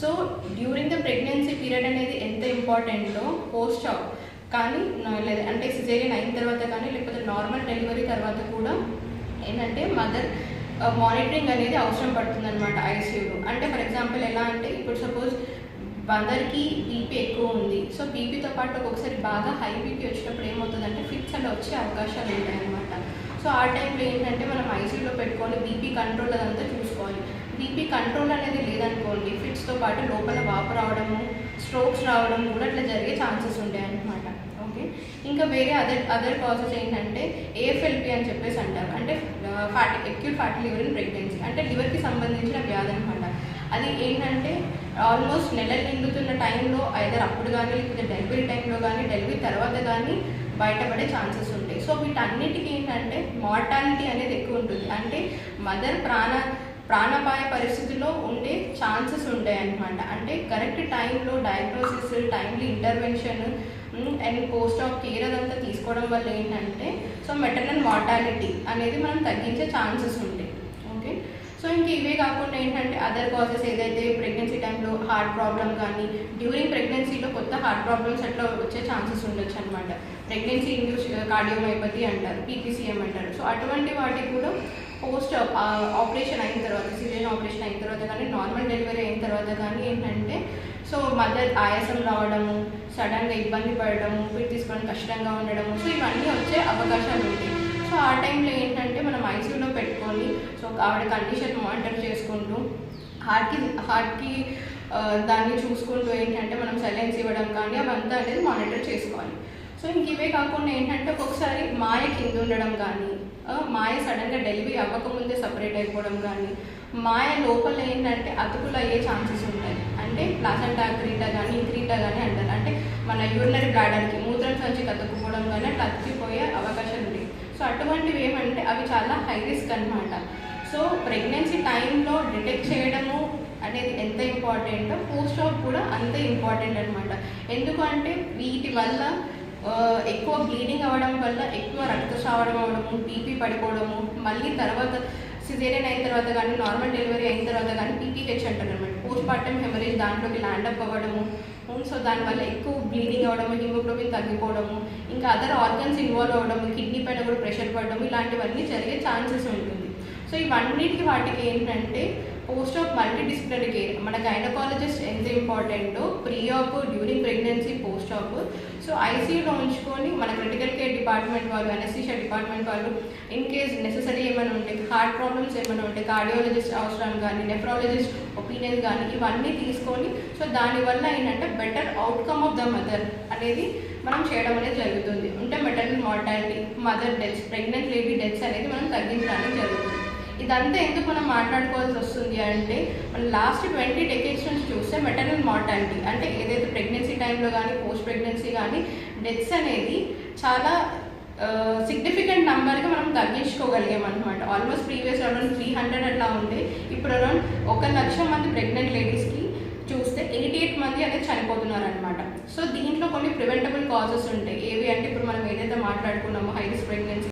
So during the pregnancy period అనేది ఎంత ఇంపార్టెంటో పోస్ట్ ఆప్ కానీ లేదా అంటే సిజేరియన్ అయిన తర్వాత కానీ లేకపోతే నార్మల్ డెలివరీ తర్వాత కూడా ఏంటంటే మదర్ మానిటరింగ్ అనేది అవసరం పడుతుంది అనమాట ఐసీయూలో. అంటే ఫర్ ఎగ్జాంపుల్ ఎలా అంటే ఇప్పుడు సపోజ్ మదర్కి బీపీ ఎక్కువ ఉంది, సో బీపీతో పాటు ఒక్కొక్కసారి బాగా హై బీపీ వచ్చినప్పుడు ఏమవుతుందంటే ఫిట్స్ అలా వచ్చే అవకాశాలు ఉంటాయి అనమాట. సో ఆ టైంలో ఏంటంటే మనం ఐసీయూలో పెట్టుకొని బీపీ కంట్రోల్ అదంతా చూసుకోవాలి. బీపీ కంట్రోల్ అనేది లేదనుకోండి ఫిట్స్తో పాటు లోపల వాపు రావడము, స్ట్రోక్స్ రావడం కూడా అట్లా జరిగే ఛాన్సెస్ ఉంటాయి అన్నమాట. ఓకే, ఇంకా వేరే అదర్ కాజెస్ ఏంటంటే ఏఎఫ్ఎల్పి అని చెప్పేసి అంటారు. అంటే acute fatty liver in pregnancy, అంటే లివర్కి సంబంధించిన వ్యాధి అనమాట. అది ఏంటంటే ఆల్మోస్ట్ నెలలు నిండుతున్న టైంలో ఐదర్ అప్పుడు కానీ లేకపోతే డెలివరీ టైంలో కానీ డెలివరీ తర్వాత కానీ బయటపడే ఛాన్సెస్ ఉంటాయి. సో వీటన్నిటికీ ఏంటంటే మార్టాలిటీ అనేది ఎక్కువ ఉంటుంది. అంటే మదర్ ప్రాణాపాయ పరిస్థితిలో ఉండే ఛాన్సెస్ ఉంటాయి అన్నమాట. అంటే కరెక్ట్ టైంలో diagnosis, timely intervention and post of care అదంతా తీసుకోవడం వల్ల ఏంటంటే సో మెటర్నల్ మార్టాలిటీ అనేది మనం తగ్గించే ఛాన్సెస్ ఉంటాయి. ఓకే, సో ఇంక ఇవే కాకుండా ఏంటంటే అదర్ కాజెస్ ఏదైతే ప్రెగ్నెన్సీ టైంలో హార్ట్ ప్రాబ్లం కానీ డ్యూరింగ్ ప్రెగ్నెన్సీలో కొత్త హార్ట్ ప్రాబ్లమ్స్ అట్లా వచ్చే ఛాన్సెస్ ఉండొచ్చు అనమాట. ప్రెగ్నెన్సీ ఇండ్యూస్ కార్డియోమైపతి అంటారు, పీపీసీఎం అంటారు. సో అటువంటి వాటికి కూడా పోస్ట్ ఆపరేషన్ అయిన తర్వాత, సిజేరియన్ ఆపరేషన్ అయిన తర్వాత కానీ నార్మల్ డెలివరీ అయిన తర్వాత కానీ ఏంటంటే సో మదర్ ఆయాసం రావడము, సడన్గా ఇబ్బంది పడడము, ఊపిరి తీసుకోవడం కష్టంగా ఉండడము, సో ఇవన్నీ వచ్చే అవకాశాలు ఉంటాయి. సో ఆ టైంలో ఏంటంటే మనం ఐసీయూలో పెట్టుకొని సో ఆవిడ కండిషన్ మానిటర్ చేసుకుంటూ హార్ట్కి దాన్ని చూసుకుంటూ ఏంటంటే మనం సైలెన్స్ ఇవ్వడం కానీ అవంతా అనేది మానిటర్ చేసుకోవాలి. సో ఇంక ఇవే కాకుండా ఏంటంటే ఒక్కొక్కసారి మాయ కింద ఉండడం కానీ, మాయ సడన్గా డెలివరీ అవ్వకముందే సపరేట్ అయిపోవడం కానీ, మాయ లోపల ఏంటంటే అతుకులు అయ్యే ఛాన్సెస్ ఉంటాయి. అంటే ప్లాసెంటా క్రీటా కానీ ఇంక్రీటా కానీ అంటారు. అంటే మన యూరినరీ బ్లాడర్కి మూత్రం సంచి అతుక్కుపోవడం కానీ అట్లా అతికిపోయే అవకాశాలు ఉంటాయి. సో అటువంటివి ఏమంటే అవి చాలా హై రిస్క్ అనమాట. సో ప్రెగ్నెన్సీ టైంలో డిటెక్ట్ చేయడము అనేది ఎంత ఇంపార్టెంటో పోస్ట్ ఆప్ కూడా అంతే ఇంపార్టెంట్ అనమాట. ఎందుకంటే వీటి వల్ల ఎక్కువ బ్లీడింగ్ అవ్వడం వల్ల ఎక్కువ రక్తస్రావడం అవ్వడము, బీపీ పడిపోవడము, మళ్ళీ తర్వాత సిజేరియన్ అయిన తర్వాత కానీ నార్మల్ డెలివరీ అయిన తర్వాత కానీ పీపీహెచ్ అంటారు అనమాట, పోస్ట్ పార్టమ్ హెమరేజ్ దాంట్లోకి ల్యాండప్ అవ్వడము. సో దానివల్ల ఎక్కువ బ్లీడింగ్ అవ్వడము, హిమోగ్లోబిన్ తగ్గిపోవడము, ఇంకా అదర్ ఆర్గన్స్ ఇన్వాల్వ్ అవ్వడము, కిడ్నీ పైన కూడా ప్రెషర్ పడడం, ఇలాంటివన్నీ జరిగే ఛాన్సెస్ ఉంటుంది. సో ఇవన్నిటికి వాటికి ఏంటంటే పోస్ట్ ఆఫ్ మల్టీడిసిప్లినరీ కేర్, మన గైనకాలజిస్ట్ ఎంత ఇంపార్టెంటో pre op, during pregnancy, post op. So ఐసీయూలో ఉంచుకొని మన క్రిటికల్ కేర్ డిపార్ట్మెంట్ వాళ్ళు, అనెస్థీషియా డిపార్ట్మెంట్ వాళ్ళు ఇన్ కేస్ నెసెసరీ ఏమైనా ఉంటే, హార్ట్ ప్రాబ్లమ్స్ ఏమైనా ఉంటే కార్డియాలజిస్ట్ అవసరం కానీ, నెఫ్రాలజిస్ట్ ఒపీనియన్ కానీ ఇవన్నీ తీసుకొని సో దానివల్ల ఏంటంటే better outcome of the mother అనేది మనం చేయడం అనేది జరుగుతుంది. అంటే maternal mortality, mother deaths, pregnant lady deaths అనేది మనం తగ్గించడానికి జరుగుతుంది. ఇదంతా ఎందుకు మనం మాట్లాడుకోవాల్సి వస్తుంది అంటే మనం లాస్ట్ 20 డెకేడ్స్ నుంచి చూస్తే మెటర్నల్ మార్టాలిటీ అంటే ఏదైతే ప్రెగ్నెన్సీ టైంలో కానీ పోస్ట్ ప్రెగ్నెన్సీ కానీ డెత్స్ అనేది చాలా సిగ్నిఫికెంట్ నెంబర్గా మనం తగ్గించుకోగలిగాం అనమాట. ఆల్మోస్ట్ ప్రీవియస్ అరౌండ్ 300 అట్లా ఉంటే ఇప్పుడు అరౌండ్ 1,00,000 మంది ప్రెగ్నెంట్ లేడీస్కి చూస్తే 88 మంది అనేది చనిపోతున్నారు అనమాట. సో దీంట్లో కొన్ని ప్రివెంటబుల్ కాజెస్ ఉంటాయి. ఏవి అంటే ఇప్పుడు మనం ఏదైతే మాట్లాడుకున్నామో హై రిస్క్ ప్రెగ్నెన్సీ